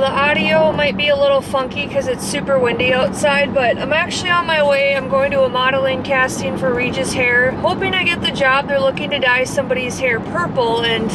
the audio might be a little funky because it's super windy outside, but I'm actually on my way. I'm going to a modeling casting for Regis Hair, hoping I get the job. They're looking to dye somebody's hair purple, and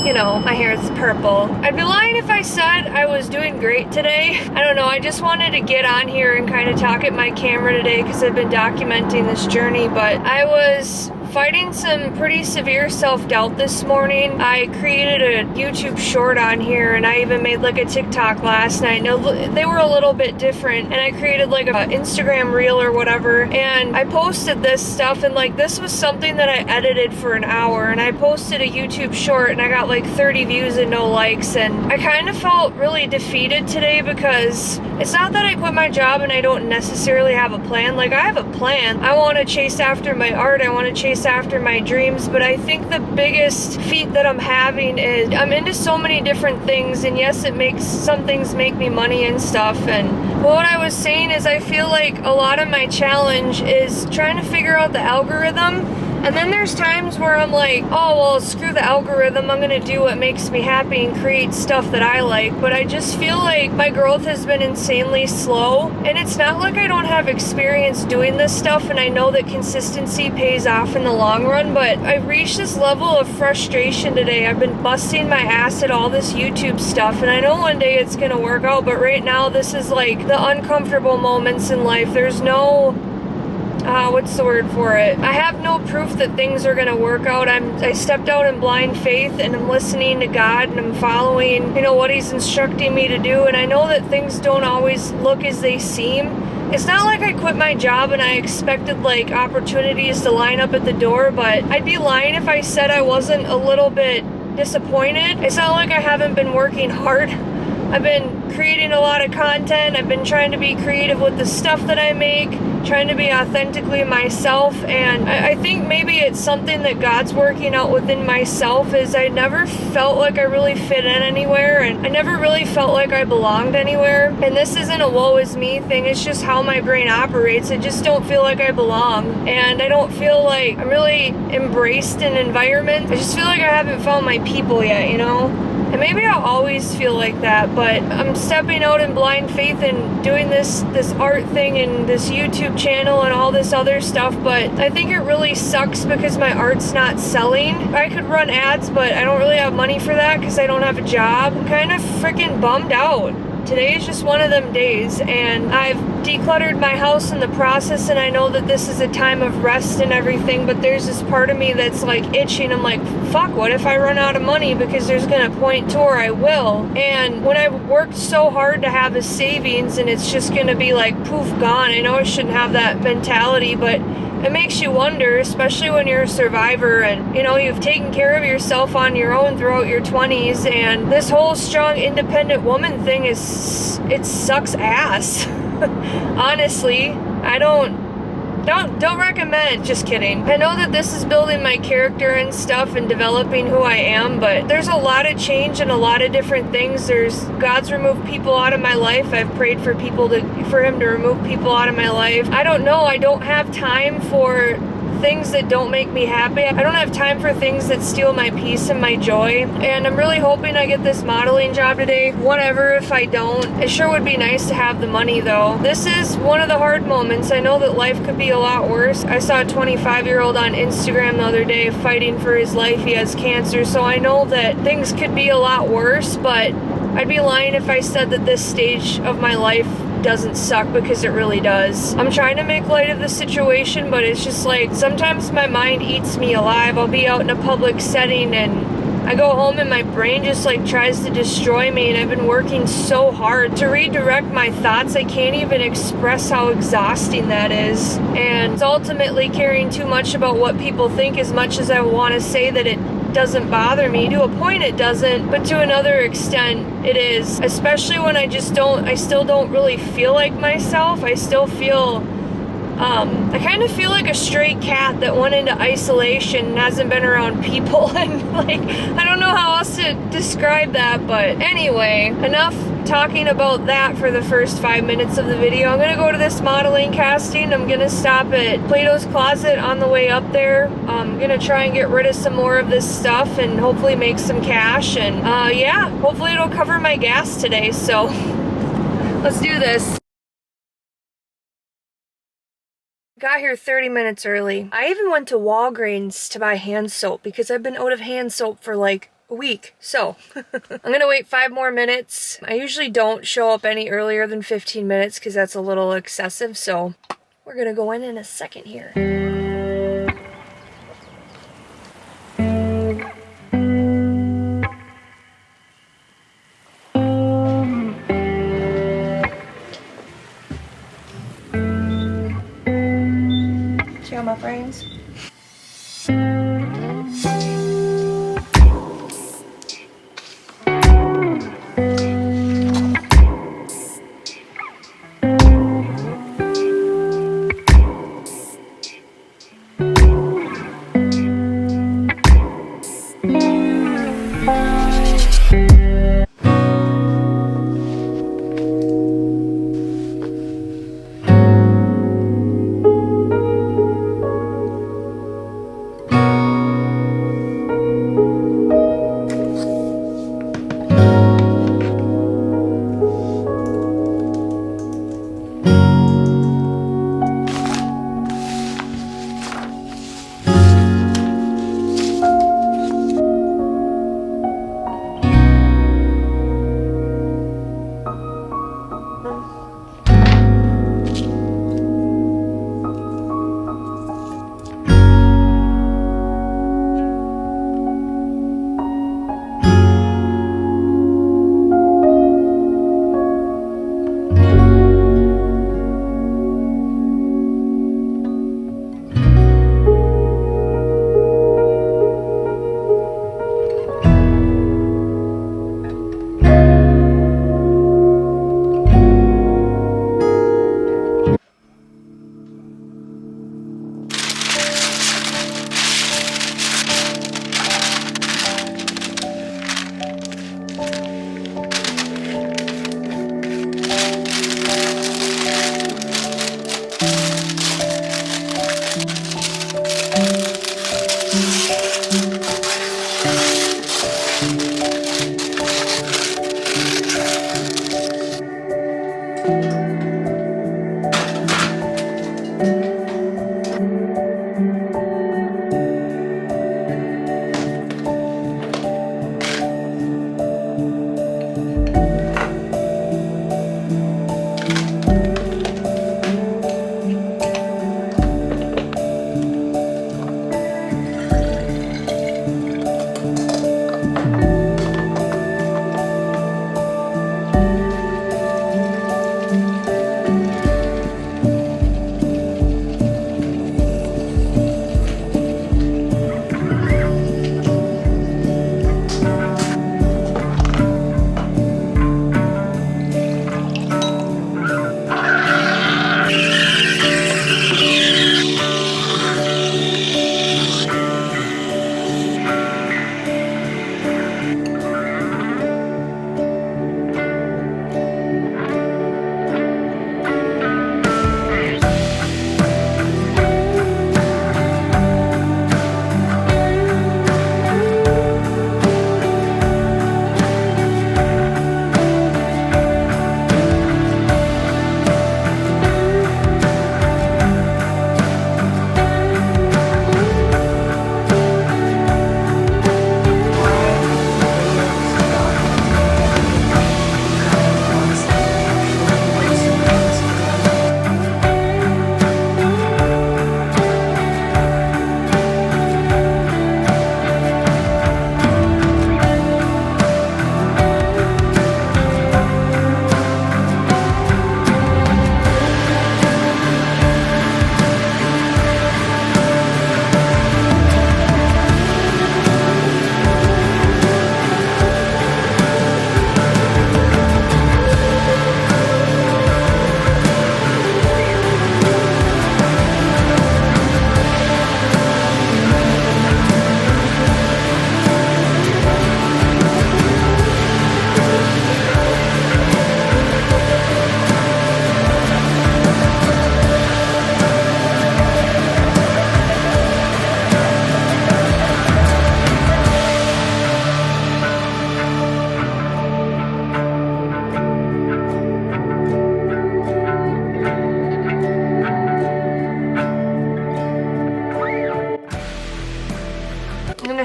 you know, my hair is purple. I'd be lying if I said I was doing great today. I don't know, I just wanted to get on here and kind of talk at my camera today because I've been documenting this journey, but I was fighting some pretty severe self-doubt this morning. I created a YouTube short on here, and I even made like a TikTok last night. Now, they were a little bit different, and I created like an Instagram reel or whatever, and I posted this stuff, and like this was something that I edited for an hour, and I posted a YouTube short, and I got like 30 views and no likes, and I kind of felt really defeated today because it's not that I quit my job and I don't necessarily have a plan. Like, I have a plan. I want to chase after my art. I want to chase after my dreams, but I think the biggest feat that I'm having is I'm into so many different things, and yes, it makes some things make me money and stuff, and what I was saying is I feel like a lot of my challenge is trying to figure out the algorithm. And then there's times where I'm like, oh, well, screw the algorithm. I'm going to do what makes me happy and create stuff that I like. But I just feel like my growth has been insanely slow. And it's not like I don't have experience doing this stuff. And I know that consistency pays off in the long run. But I've reached this level of frustration today. I've been busting my ass at all this YouTube stuff. And I know one day it's going to work out. But right now, this is like the uncomfortable moments in life. There's no... what's the word for it? I have no proof that things are going to work out. I stepped out in blind faith, and I'm listening to God, and I'm following, you know, what He's instructing me to do. And I know that things don't always look as they seem. It's not like I quit my job and I expected like opportunities to line up at the door, but I'd be lying if I said I wasn't a little bit disappointed. It's not like I haven't been working hard. I've been creating a lot of content. I've been trying to be creative with the stuff that I make, trying to be authentically myself, and I think maybe it's something that God's working out within myself is I never felt like I really fit in anywhere, and I never really felt like I belonged anywhere. And this isn't a woe is me thing, it's just how my brain operates. I just don't feel like I belong, and I don't feel like I'm really embraced in environments. I just feel like I haven't found my people yet, you know? And maybe I'll always feel like that, but I'm stepping out in blind faith and doing this art thing and this YouTube channel and all this other stuff, but I think it really sucks because my art's not selling. I could run ads, but I don't really have money for that because I don't have a job. I'm kind of freaking bummed out. Today is just one of them days, and I've decluttered my house in the process, and I know that this is a time of rest and everything, but there's this part of me that's like itching. I'm like, fuck, what if I run out of money? Because there's gonna point to where I will. And when I've worked so hard to have a savings and it's just gonna be like poof, gone. I know I shouldn't have that mentality, but it makes you wonder, especially when you're a survivor and, you know, you've taken care of yourself on your own throughout your 20s, and this whole strong, independent woman thing it sucks ass. Honestly, I don't recommend. Just kidding. I know that this is building my character and stuff and developing who I am, but there's a lot of change and a lot of different things. God's removed people out of my life. I've prayed for Him to remove people out of my life. I don't know. I don't have time for things that don't make me happy. I don't have time for things that steal my peace and my joy, and I'm really hoping I get this modeling job today. Whatever if I don't. It sure would be nice to have the money though. This is one of the hard moments. I know that life could be a lot worse. I saw a 25-year-old on Instagram the other day fighting for his life. He has cancer, so I know that things could be a lot worse, but I'd be lying if I said that this stage of my life doesn't suck, because it really does. I'm trying to make light of the situation, but it's just like sometimes my mind eats me alive. I'll be out in a public setting and I go home and my brain just like tries to destroy me, and I've been working so hard to redirect my thoughts. I can't even express how exhausting that is, and it's ultimately caring too much about what people think as much as I want to say that it doesn't bother me. To a point it doesn't, but to another extent it is, especially when I still don't really feel like myself. I still feel I kind of feel like a stray cat that went into isolation and hasn't been around people, and like I don't know how else to describe that. But anyway, enough talking about that for the first 5 minutes of the video. I'm gonna go to this modeling casting. I'm gonna stop at Plato's Closet on the way up there. I'm gonna try and get rid of some more of this stuff and hopefully make some cash. And yeah, hopefully it'll cover my gas today. So let's do this. Got here 30 minutes early. I even went to Walgreens to buy hand soap because I've been out of hand soap for like a week. So I'm gonna wait 5 more minutes. I usually don't show up any earlier than 15 minutes because that's a little excessive. So we're gonna go in a second here. See how my friends?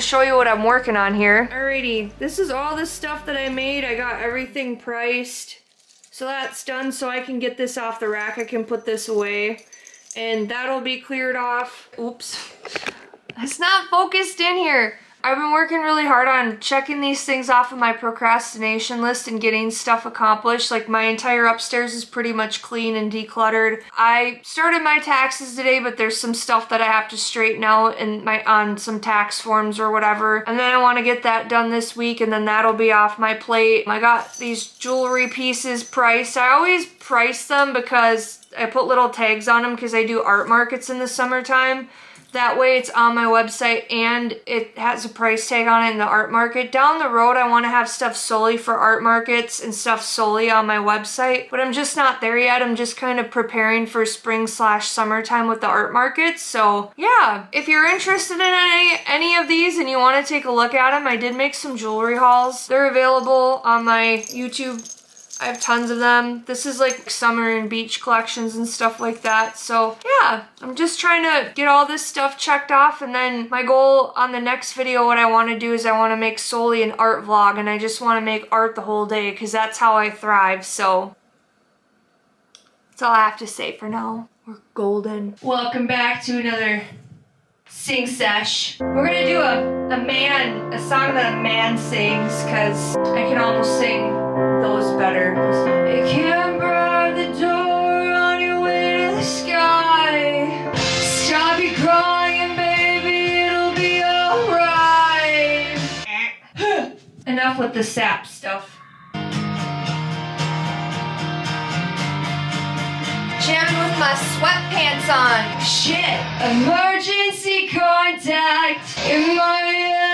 show you what I'm working on here. Alrighty, this is all the stuff that I made. I got everything priced. So that's done, so I can get this off the rack. I can put this away. And that'll be cleared off. Oops. It's not focused in here. I've been working really hard on checking these things off of my procrastination list and getting stuff accomplished. Like my entire upstairs is pretty much clean and decluttered. I started my taxes today, but there's some stuff that I have to straighten out on some tax forms or whatever. And then I want to get that done this week, and then that'll be off my plate. I got these jewelry pieces priced. I always price them because I put little tags on them because I do art markets in the summertime. That way it's on my website and it has a price tag on it in the art market. Down the road, I want to have stuff solely for art markets and stuff solely on my website, but I'm just not there yet. I'm just kind of preparing for spring/summertime with the art markets. So yeah, if you're interested in any of these and you want to take a look at them, I did make some jewelry hauls. They're available on my YouTube. I have tons of them. This is like summer and beach collections and stuff like that. So yeah, I'm just trying to get all this stuff checked off, and then my goal on the next video, what I want to do is I want to make solely an art vlog, and I just want to make art the whole day because that's how I thrive. So that's all I have to say for now. We're golden. Welcome back to another sing sesh. We're gonna do a song that a man sings, because I can almost sing those better. It can't bar the door on your way to the sky. Stop your crying, baby, it'll be alright. Enough with the sap stuff. Jamming with my sweatpants on. Shit. Emergency contact. You're my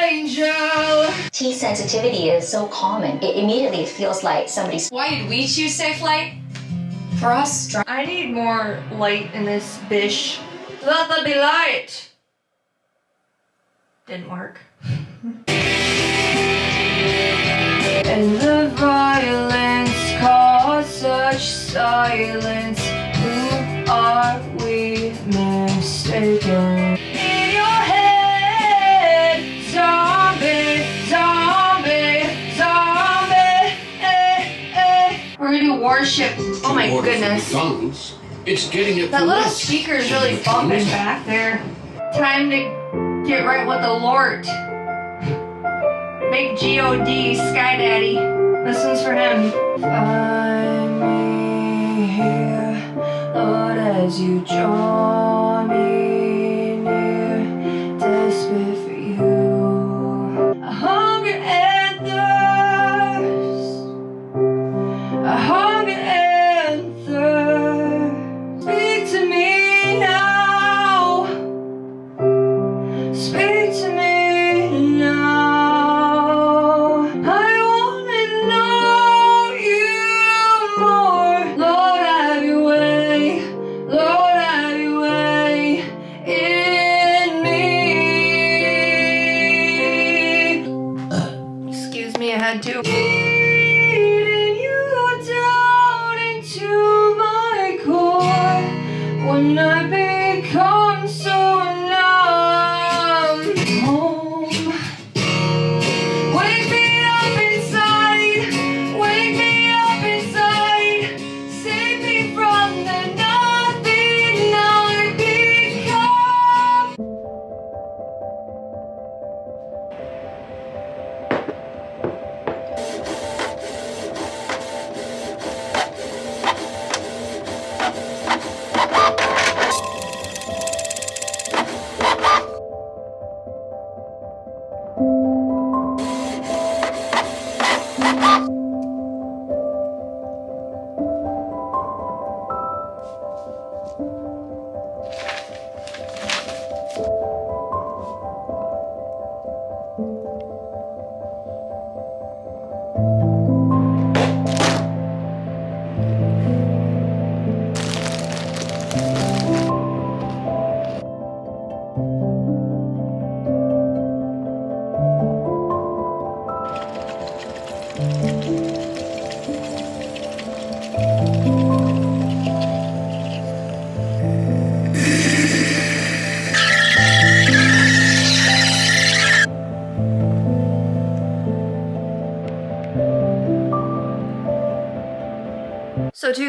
angel. Tea sensitivity is so common. It immediately feels like somebody's... Why did we choose Safe Light? For us, I need more light in this bish. Let there be light. Didn't work. And the violence caused such silence. Who are we mistaken? In your head, zombie, zombie, zombie. We're gonna do worship. Oh my goodness. It's getting it. That little speaker is really bumping back there. Time to get right with the Lord. Big G.O.D. Sky Daddy. This one's for him. Find me here, Lord, as you draw me near, desperate for you. A hunger and thirst, a hunger and thirst. Speak to me now, speak to me now. To eating you down into my core when I become so numb. Home, wake me up inside, wake me up inside, save me from the nothing I become.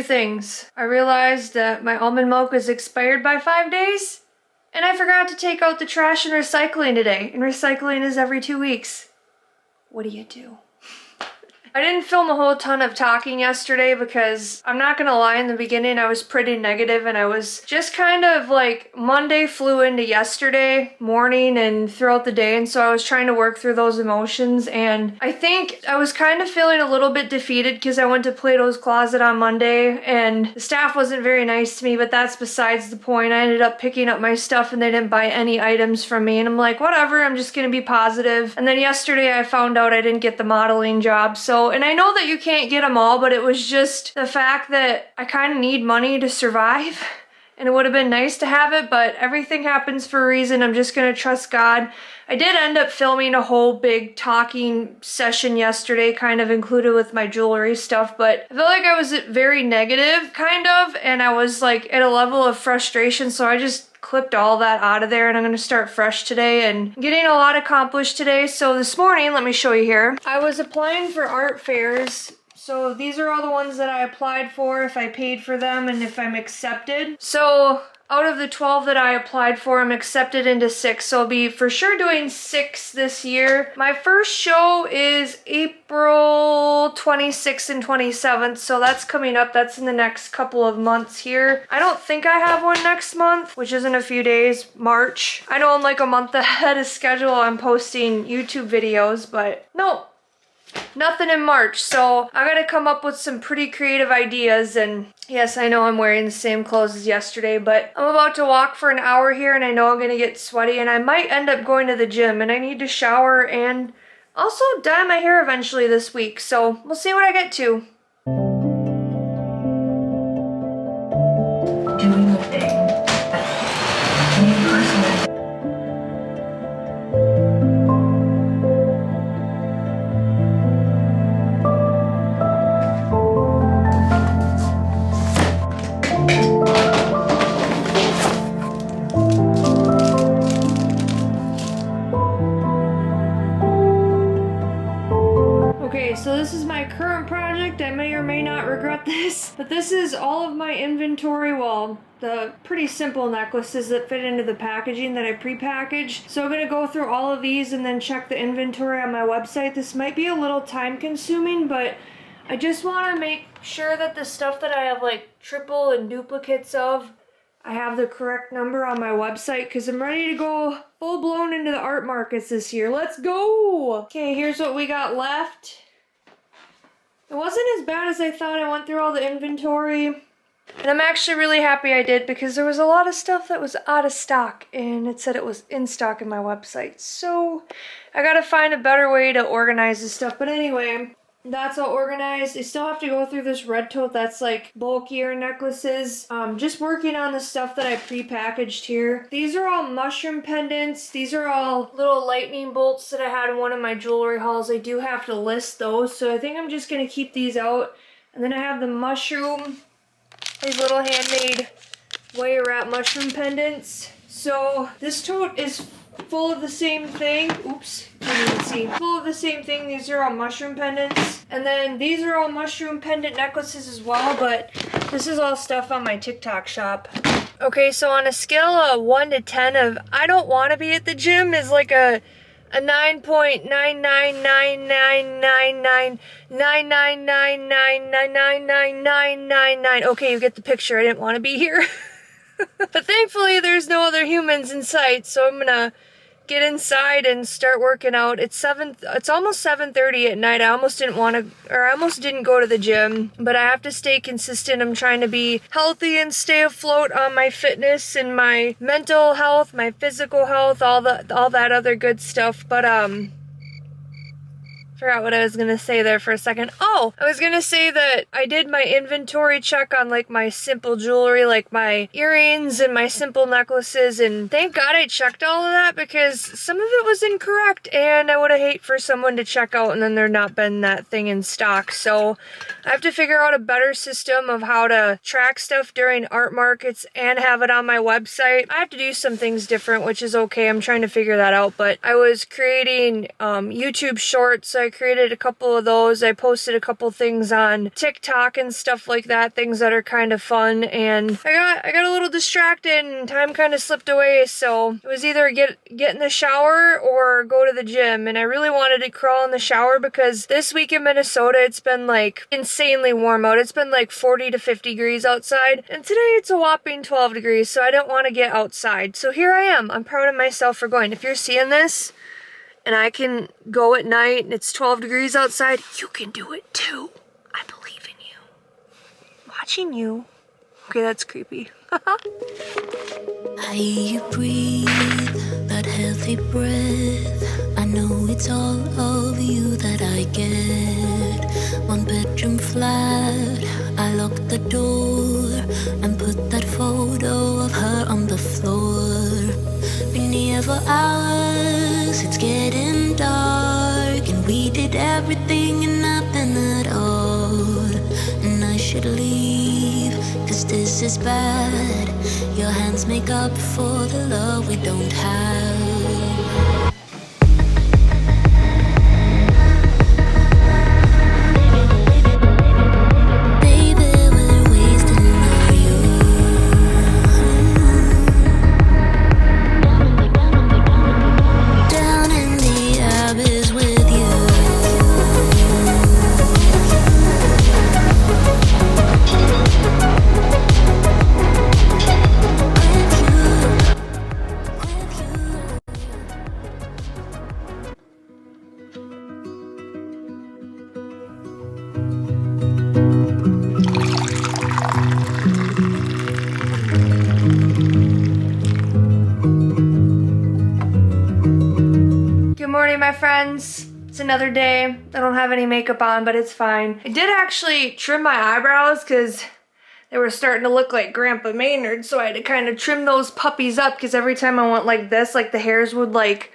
things. I realized that my almond milk is expired by 5 days, and I forgot to take out the trash and recycling today, and recycling is every 2 weeks. What do you do? I didn't film a whole ton of talking yesterday because I'm not gonna lie, in the beginning I was pretty negative and I was just kind of like Monday flew into yesterday morning and throughout the day, and so I was trying to work through those emotions, and I think I was kind of feeling a little bit defeated because I went to Plato's Closet on Monday and the staff wasn't very nice to me, but that's besides the point. I ended up picking up my stuff and they didn't buy any items from me, and I'm like, whatever, I'm just gonna be positive. And then yesterday I found out I didn't get the modeling job, so, and I know that you can't get them all, but it was just the fact that I kind of need money to survive, and it would have been nice to have it, but everything happens for a reason. I'm just gonna trust God. I did end up filming a whole big talking session yesterday, kind of included with my jewelry stuff, but I felt like I was very negative, kind of, and I was like at a level of frustration, so I just clipped all that out of there, and I'm gonna start fresh today and getting a lot accomplished today. So this morning, let me show you here. I was applying for art fairs. So these are all the ones that I applied for, if I paid for them and if I'm accepted. So out of the 12 that I applied for, I'm accepted into 6. So I'll be for sure doing 6 this year. My first show is April 26th and 27th. So that's coming up. That's in the next couple of months here. I don't think I have one next month, which is in a few days, March. I know I'm like a month ahead of schedule. I'm posting YouTube videos, but no. Nothing in March, so I gotta come up with some pretty creative ideas. And yes, I know I'm wearing the same clothes as yesterday, but I'm about to walk for an hour here and I know I'm gonna get sweaty, and I might end up going to the gym, and I need to shower and also dye my hair eventually this week, so we'll see what I get to. Doing the thing that me personally. Okay, so this is my current project. I may or may not regret this, but this is all of my inventory, well, the pretty simple necklaces that fit into the packaging that I pre-packaged. So I'm gonna go through all of these and then check the inventory on my website. This might be a little time consuming, but I just wanna make sure that the stuff that I have like triple and duplicates of, I have the correct number on my website, because I'm ready to go full blown into the art markets this year. Let's go! Okay, here's what we got left. It wasn't as bad as I thought. I went through all the inventory, and I'm actually really happy I did, because there was a lot of stuff that was out of stock and it said it was in stock in my website. So I gotta find a better way to organize this stuff. But anyway, that's all organized. I still have to go through this red tote that's like bulkier necklaces. Just working on the stuff that I pre-packaged here. These are all mushroom pendants. These are all little lightning bolts that I had in one of my jewelry hauls. I do have to list those, so I think I'm just gonna keep these out. And then I have the mushroom, these little handmade wire wrap mushroom pendants. So this tote is full of the same thing. Oops, can't even see. Full of the same thing. These are all mushroom pendants. And then these are all mushroom pendant necklaces as well, but this is all stuff on my TikTok shop. Okay, so on a scale of 1 to 10 of I don't want to be at the gym is like a 9.9999999999999. Okay, you get the picture. I didn't want to be here. But thankfully there's no other humans in sight, so I'm gonna get inside and start working out. It's almost 7:30 at night. I almost didn't go to the gym, but I have to stay consistent. I'm trying to be healthy and stay afloat on my fitness and my mental health, my physical health, all that other good stuff. But forgot what I was gonna say there for a second. Oh, I was gonna say that I did my inventory check on like my simple jewelry, like my earrings and my simple necklaces, and thank God I checked all of that, because some of it was incorrect and I would have hate for someone to check out and then there not been that thing in stock. So I have to figure out a better system of how to track stuff during art markets and have it on my website. I have to do some things different, which is okay. I'm trying to figure that out, but I was creating YouTube shorts so I I created a couple of those. I posted a couple things on TikTok and stuff like that, things that are kind of fun, and I got a little distracted and time kind of slipped away, so it was either get in the shower or go to the gym, and I really wanted to crawl in the shower because this week in Minnesota it's been like insanely warm out. It's been like 40 to 50 degrees outside, and today it's a whopping 12 degrees, so I don't want to get outside. So here I am. I'm proud of myself for going. If you're seeing this and I can go at night and it's 12 degrees outside, you can do it too. I believe in you. Watching you. Okay, that's creepy. I hear you breathe that healthy breath. I know it's all of you that I get. One bedroom flat, I lock the door and put that photo of her on the floor. Been here for hours, it's getting dark, and we did everything and nothing at all. And I should leave, 'cause this is bad. Your hands make up for the love we don't have. Baby, we're wasting our youth. Down in the abyss with you. Good morning, my friends. It's another day. I don't have any makeup on, but it's fine. I did actually trim my eyebrows because they were starting to look like Grandpa Maynard, so I had to kind of trim those puppies up because every time I went like this, like the hairs would like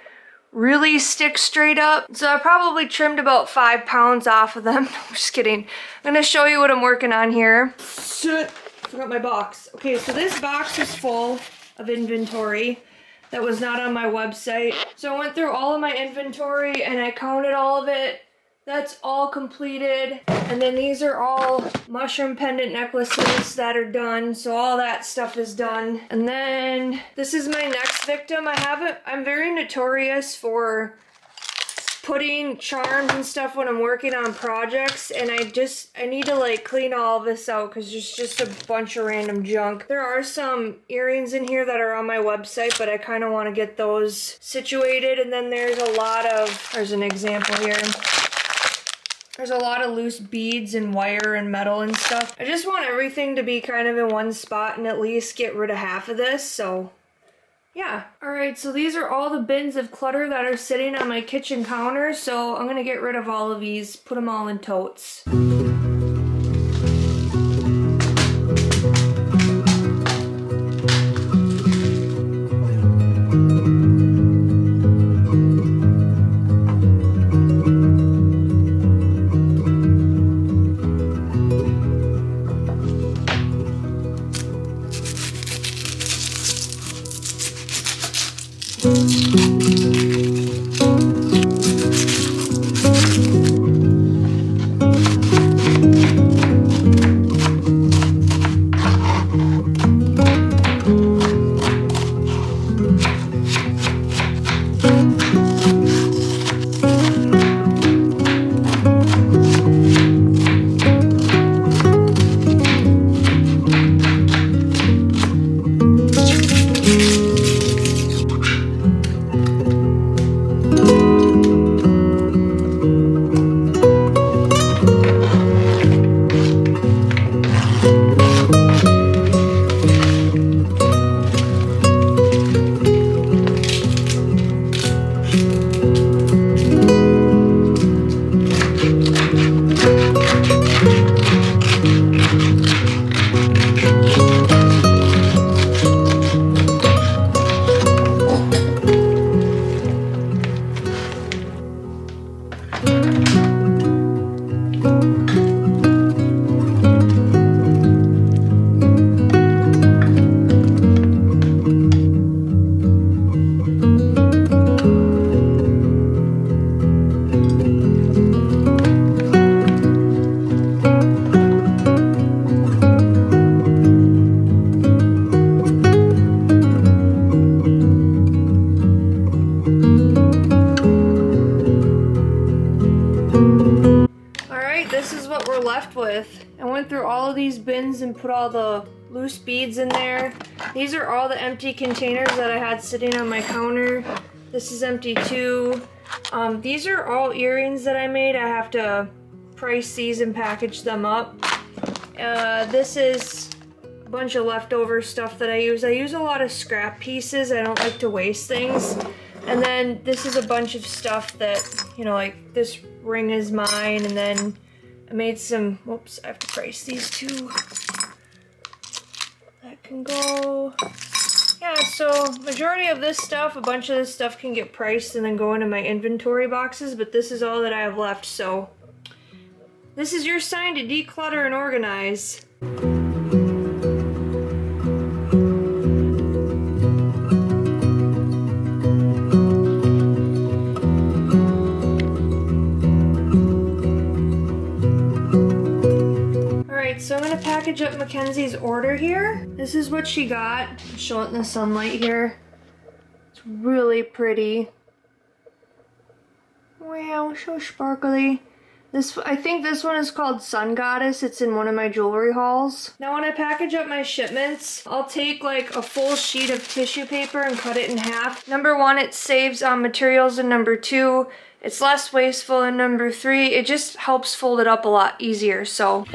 really stick straight up. So I probably trimmed about 5 pounds off of them. I'm just kidding. I'm gonna show you what I'm working on here. Shit, forgot my box. Okay, so this box is full of inventory that was not on my website. So I went through all of my inventory and I counted all of it. That's all completed. And then these are all mushroom pendant necklaces that are done. So all that stuff is done. And then this is my next victim. I'm very notorious for putting charms and stuff when I'm working on projects, and I need to like clean all of this out because there's just a bunch of random junk. There are some earrings in here that are on my website, but I kind of want to get those situated. And then there's an example here. There's a lot of loose beads and wire and metal and stuff. I just want everything to be kind of in one spot and at least get rid of half of this, so yeah. Alright, so these are all the bins of clutter that are sitting on my kitchen counter, so I'm gonna get rid of all of these, put them all in totes. with. I went through all of these bins and put all the loose beads in there. These are all the empty containers that I had sitting on my counter. This is empty too. These are all earrings that I made. I have to price these and package them up. This is a bunch of leftover stuff that I use. I use a lot of scrap pieces. I don't like to waste things. And then this is a bunch of stuff that, you know, like this ring is mine, and then I made some, whoops, I have to price these too. That can go. Yeah, so majority of this stuff, a bunch of this stuff can get priced and then go into my inventory boxes, but this is all that I have left, so this is your sign to declutter and organize. So I'm gonna package up Mackenzie's order here. This is what she got. Show it in the sunlight here. It's really pretty. Wow, so sparkly. I think this one is called Sun Goddess. It's in one of my jewelry hauls. Now when I package up my shipments, I'll take like a full sheet of tissue paper and cut it in half. Number one, it saves on materials, and number two, it's less wasteful, and number three, it just helps fold it up a lot easier, so.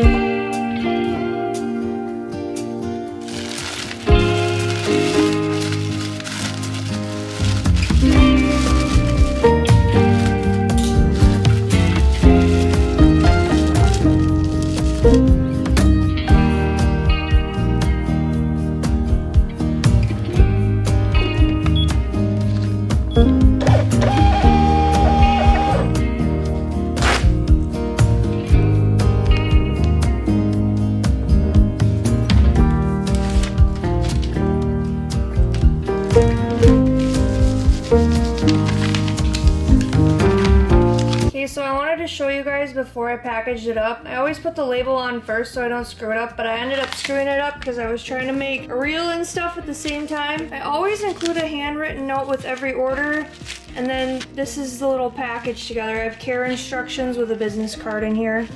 So I wanted to show you guys before I packaged it up. I always put the label on first so I don't screw it up, but I ended up screwing it up because I was trying to make a reel and stuff at the same time. I always include a handwritten note with every order, and then this is the little package together. I have care instructions with a business card in here.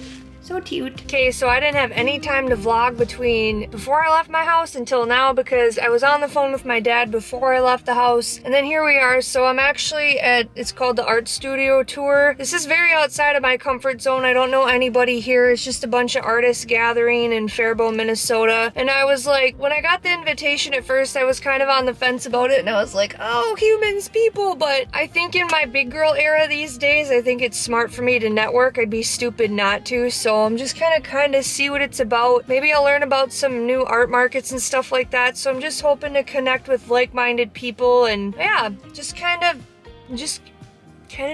So cute. Okay, so I didn't have any time to vlog between before I left my house until now because I was on the phone with my dad before I left the house. And then here we are. So I'm actually at, it's called the Art Studio Tour. This is very outside of my comfort zone. I don't know anybody here. It's just a bunch of artists gathering in Faribault, Minnesota. And I was like, when I got the invitation at first, I was kind of on the fence about it. And I was like, oh, humans, people. But I think in my big girl era these days, I think it's smart for me to network. I'd be stupid not to. So I'm just kind of see what it's about. Maybe I'll learn about some new art markets and stuff like that. So I'm just hoping to connect with like-minded people, and yeah, just kind of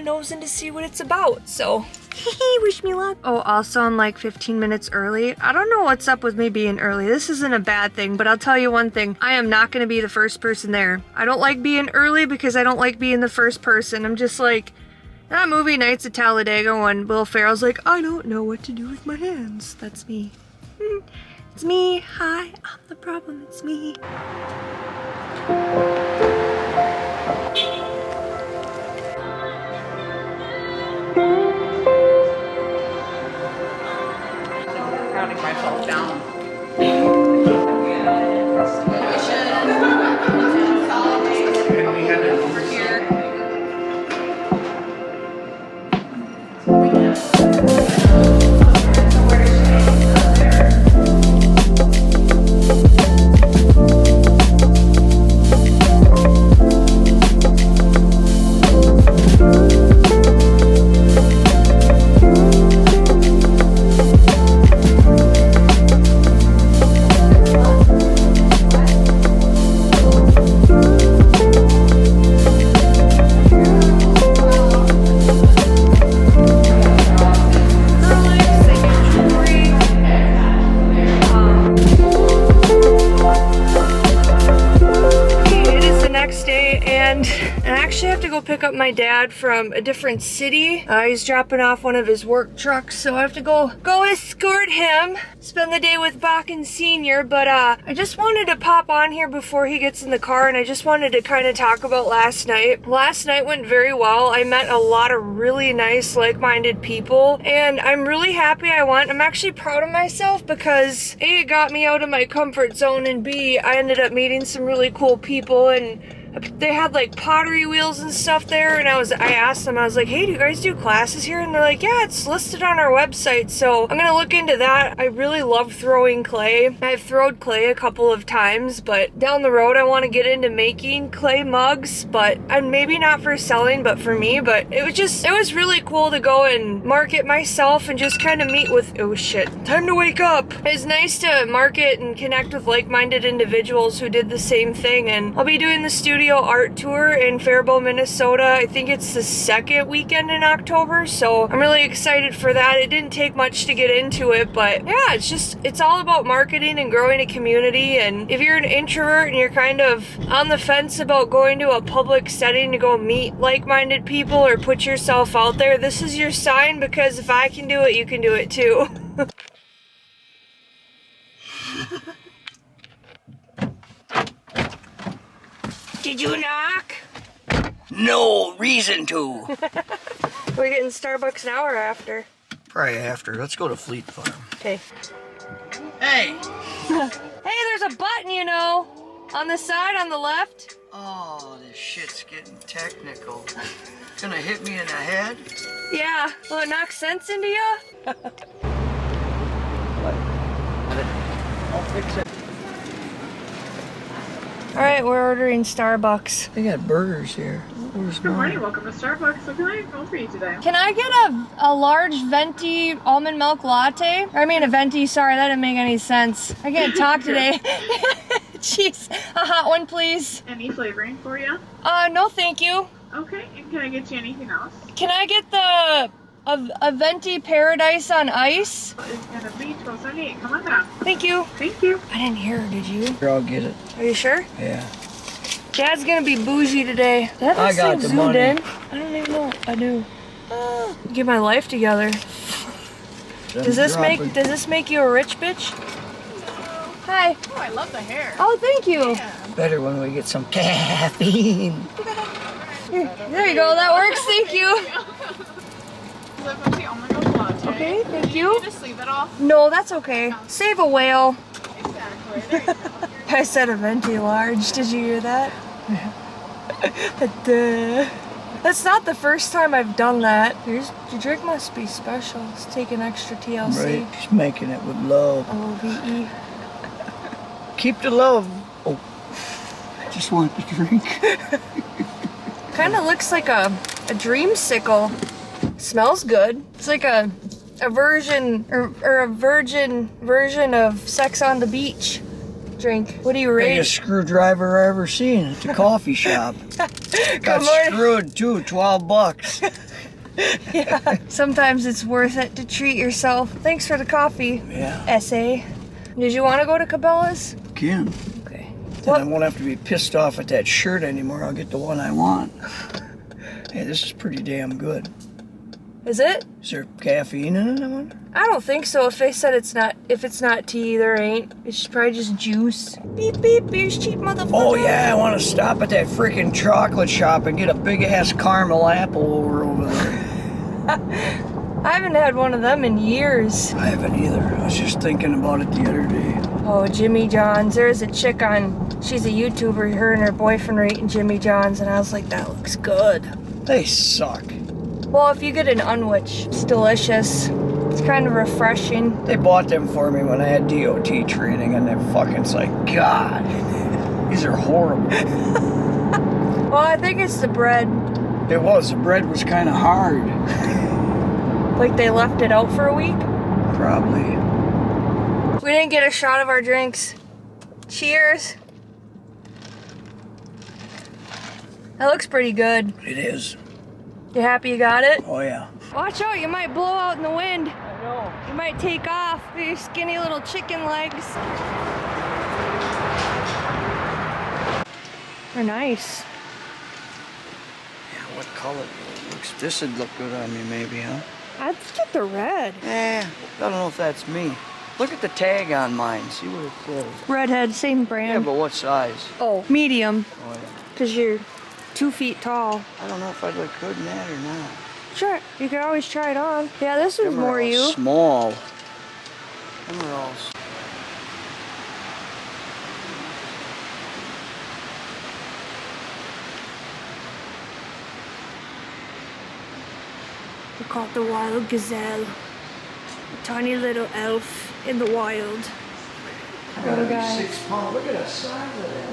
nosing to see what it's about. So wish me luck. Oh, also I'm like 15 minutes early. I don't know what's up with me being early. This isn't a bad thing, but I'll tell you one thing. I am not going to be the first person there. I don't like being early because I don't like being the first person. I'm just like, that movie Nights at Talladega when Will Ferrell's like, I don't know what to do with my hands. That's me. It's me. Hi, I'm the problem. It's me. Crowding myself down. Over here. next day, and I actually have to go pick up my dad from a different city. He's dropping off one of his work trucks, so I have to go escort him, spend the day with Bakken Sr. But I just wanted to pop on here before he gets in the car, and I just wanted to kind of talk about last night. Last night went very well. I met a lot of really nice, like-minded people, and I'm really happy I went. I'm actually proud of myself because A, it got me out of my comfort zone, and B, I ended up meeting some really cool people, and they had like pottery wheels and stuff there, and I asked them, I was like, hey, do you guys do classes here? And they're like, yeah, it's listed on our website, so I'm gonna look into that. I really love throwing clay. I've thrown clay a couple of times, but down the road I want to get into making clay mugs, and maybe not for selling, but for me. But it was really cool to go and market myself and just kind of meet with, oh shit, time to wake up. It's nice to market and connect with like-minded individuals who did the same thing, and I'll be doing the studio art tour in Faribault, Minnesota. I think it's the second weekend in October, so I'm really excited for that. It didn't take much to get into it, but yeah, it's all about marketing and growing a community. And if you're an introvert and you're kind of on the fence about going to a public setting to go meet like-minded people or put yourself out there, this is your sign, because if I can do it, you can do it too. Did you knock? No reason to. We're getting Starbucks now or after? Probably after. Let's go to Fleet Farm. Okay. Hey! Hey, there's a button, you know, on the side, on the left. Oh, this shit's getting technical. Gonna hit me in the head? Yeah. Will it knock sense into you? I'll fix it. All right, we're ordering Starbucks. They got burgers here. Where's Good morning, welcome to Starbucks. What can I go for you today? Can I get a large venti almond milk latte? I mean a venti, sorry, that didn't make any sense. I can't talk today. Jeez, a hot one, please. Any flavoring for you? No, thank you. Okay, and can I get you anything else? Can I get a venti paradise on ice? It's gonna be $12.78. Come on down. Thank you. Thank you. I didn't hear her, did you? Here, I'll get it. Are you sure? Yeah. Dad's gonna be bougie today. That I got thing the zoomed money. in. I don't even know. I do. Get my life together. Does this make you a rich bitch? Hi. Oh, I love the hair. Oh, thank you. Better when we get some caffeine. There you go. That works. Thank you. Okay, thank you. Just leave it off. No, that's okay. Save a whale. Exactly. There you go. I said a venti large. Did you hear that? That's not the first time I've done that. Your drink must be special. It's taking extra TLC. Right, she's making it with love. OVE. Keep the love. Oh, I just want the drink. Kind of looks like a dreamsicle. Smells good. It's like a version or a virgin version of Sex on the Beach drink. What do you rate? Biggest screwdriver I ever seen at the coffee shop. Got screwed too, $12. Yeah. Sometimes it's worth it to treat yourself. Thanks for the coffee. Yeah. Essay. Did you want to go to Cabela's? Again. Okay. Then I won't have to be pissed off at that shirt anymore. I'll get the one I want. Hey, this is pretty damn good. Is it? Is there caffeine in it, I wonder? I don't think so. If they said if it's not tea, there ain't. It's probably just juice. Beep beep, beer's cheap, motherfucker. Oh yeah, I want to stop at that freaking chocolate shop and get a big ass caramel apple over there. I haven't had one of them in years. I haven't either. I was just thinking about it the other day. Oh, Jimmy John's. There's a chick she's a YouTuber, her and her boyfriend are eating Jimmy John's, and I was like, that looks good. They suck. Well, if you get an unwich, it's delicious. It's kind of refreshing. They bought them for me when I had DOT training, and they're fucking, it's like, God, these are horrible. Well, I think it's the bread. It was. The bread was kind of hard. Like they left it out for a week? Probably. We didn't get a shot of our drinks. Cheers. That looks pretty good. It is. You happy you got it? Oh, yeah. Watch out, you might blow out in the wind. I know. You might take off with your skinny little chicken legs. They're nice. Yeah, what color looks? This would look good on me, maybe, huh? I'd get the red. I don't know if that's me. Look at the tag on mine. See what it says. Redhead, same brand. Yeah, but what size? Oh, medium. Oh, yeah. Because you're 2 feet tall. I don't know if I'd look good in that or not. Sure, you can always try it on. Yeah, this one's Them are more all you. small. Them are all We call it the wild gazelle. A tiny little elf in the wild. gotta be 6 pounds. Look at the size of that.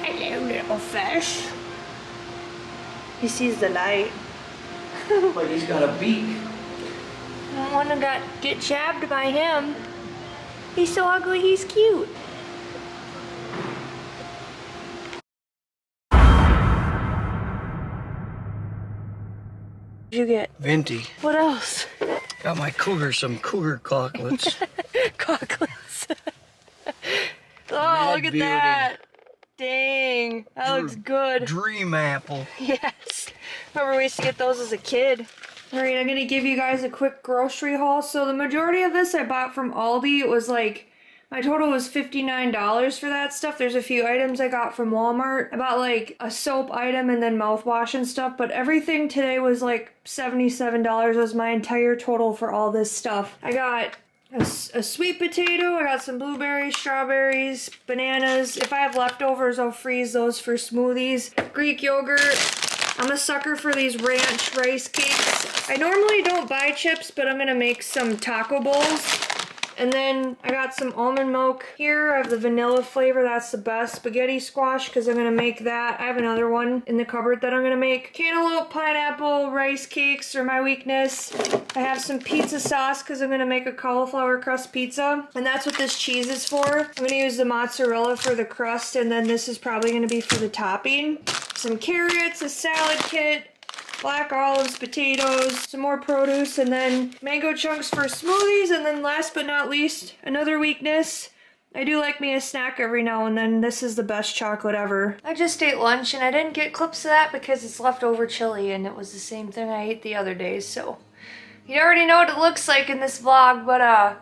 Hello, little fish. He sees the light. Like he's got a beak. I don't want to get jabbed by him. He's so ugly, he's cute. What'd you get? Venti. What else? Got my cougar some cougar cocklets. Cocklets. Oh, Mad look at beauty. that. Dang, that looks good. Dream apple. Yes. Remember we used to get those as a kid. Alright, I'm gonna give you guys a quick grocery haul. So the majority of this I bought from Aldi. It was like, my total was $59 for that stuff. There's a few items I got from Walmart. I bought like a soap item and then mouthwash and stuff. But everything today was like $77 was my entire total for all this stuff. I got a sweet potato, I got some blueberries, strawberries, bananas. If I have leftovers, I'll freeze those for smoothies. Greek yogurt. I'm a sucker for these ranch rice cakes. I normally don't buy chips, but I'm gonna make some taco bowls. And then I got some almond milk here. I have the vanilla flavor, that's the best. Spaghetti squash, because I'm gonna make that. I have another one in the cupboard that I'm gonna make. Cantaloupe, pineapple, rice cakes are my weakness. I have some pizza sauce, because I'm gonna make a cauliflower crust pizza. And that's what this cheese is for. I'm gonna use the mozzarella for the crust, and then this is probably gonna be for the topping. Some carrots, a salad kit, black olives, potatoes, some more produce, and then mango chunks for smoothies, and then last but not least, another weakness. I do like me a snack every now and then. This is the best chocolate ever. I just ate lunch and I didn't get clips of that because it's leftover chili and it was the same thing I ate the other days, so you already know what it looks like in this vlog, but I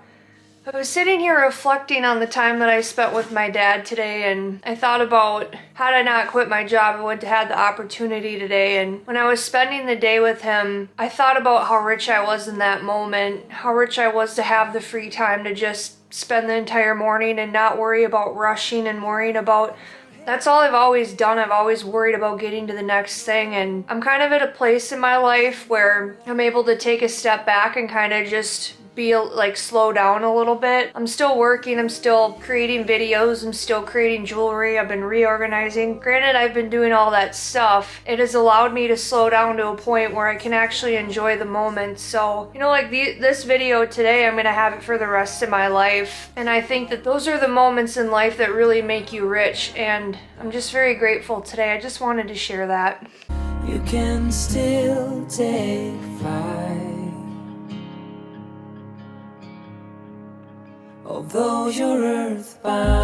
was sitting here reflecting on the time that I spent with my dad today, and I thought about, had I not quit my job, I wouldn't have had the opportunity today. And when I was spending the day with him, I thought about how rich I was in that moment, how rich I was to have the free time to just spend the entire morning and not worry about rushing and worrying about, that's all I've always done. I've always worried about getting to the next thing, and I'm kind of at a place in my life where I'm able to take a step back and kind of just be like slow down a little bit. I'm still working, I'm still creating videos, I'm still creating jewelry, I've been reorganizing. Granted, I've been doing all that stuff. It has allowed me to slow down to a point where I can actually enjoy the moment. So, you know, like this video today, I'm gonna have it for the rest of my life. And I think that those are the moments in life that really make you rich. And I'm just very grateful today. I just wanted to share that. You can still take flight. Although you're earthbound.